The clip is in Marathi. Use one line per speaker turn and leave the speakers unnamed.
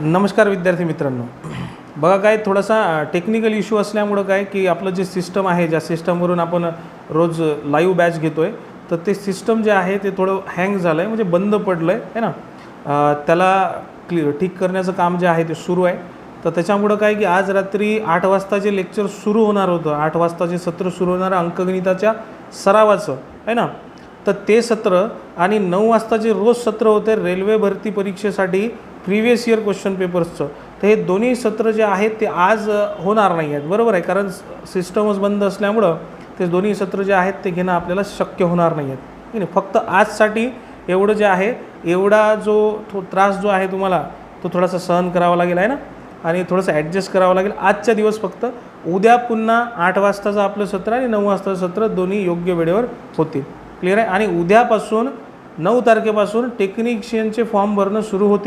नमस्कार विद्यार्थी मित्रांनो. बघा काय थोडासा टेक्निकल इश्यू असल्यामुळं काय की आपलं जे सिस्टम आहे, ज्या सिस्टमवरून आपण रोज लाईव्ह बॅच घेतो आहे, तर ते सिस्टम जे आहे ते थोडं हँग झालं आहे, म्हणजे बंद पडलं आहे ना. त्याला ठीक करण्याचं काम जे आहे ते सुरू आहे. तर त्याच्यामुळं काय की आज रात्री 8 वाजता जे लेक्चर सुरू होणार होतं, 8 वाजता जे सत्र सुरू होणारं अंकगणिताच्या सरावाचं आहे ना, तर ते सत्र आणि 9 वाजता जे रोज सत्र होते रेल्वे भरती परीक्षेसाठी प्रिव्हियस इयर क्वेश्चन पेपर्सचं, तर हे दोन्ही सत्र जे आहेत ते आज होणार नाही आहेत. बरोबर आहे, कारण सिस्टमच बंद असल्यामुळं ते दोन्ही सत्र जे आहेत ते घेणं आपल्याला शक्य होणार नाही आहेत. ठीक आहे, फक्त आजसाठी एवढं जे आहे, एवढा जो त्रास जो आहे तुम्हाला तो थोडासा सहन करावा लागेल आहे ना, आणि थोडंसं ॲडजस्ट करावं लागेल आजच्या दिवस. फक्त उद्या पुन्हा 8 वाजताचं आपलं सत्र आणि 9 वाजताचं सत्र दोन्ही योग्य वेळेवर होतील. क्लिअर आहे. आणि उद्यापासून 9 तारखेपासून टेक्निशियनचे फॉर्म भरणं सुरू होतील.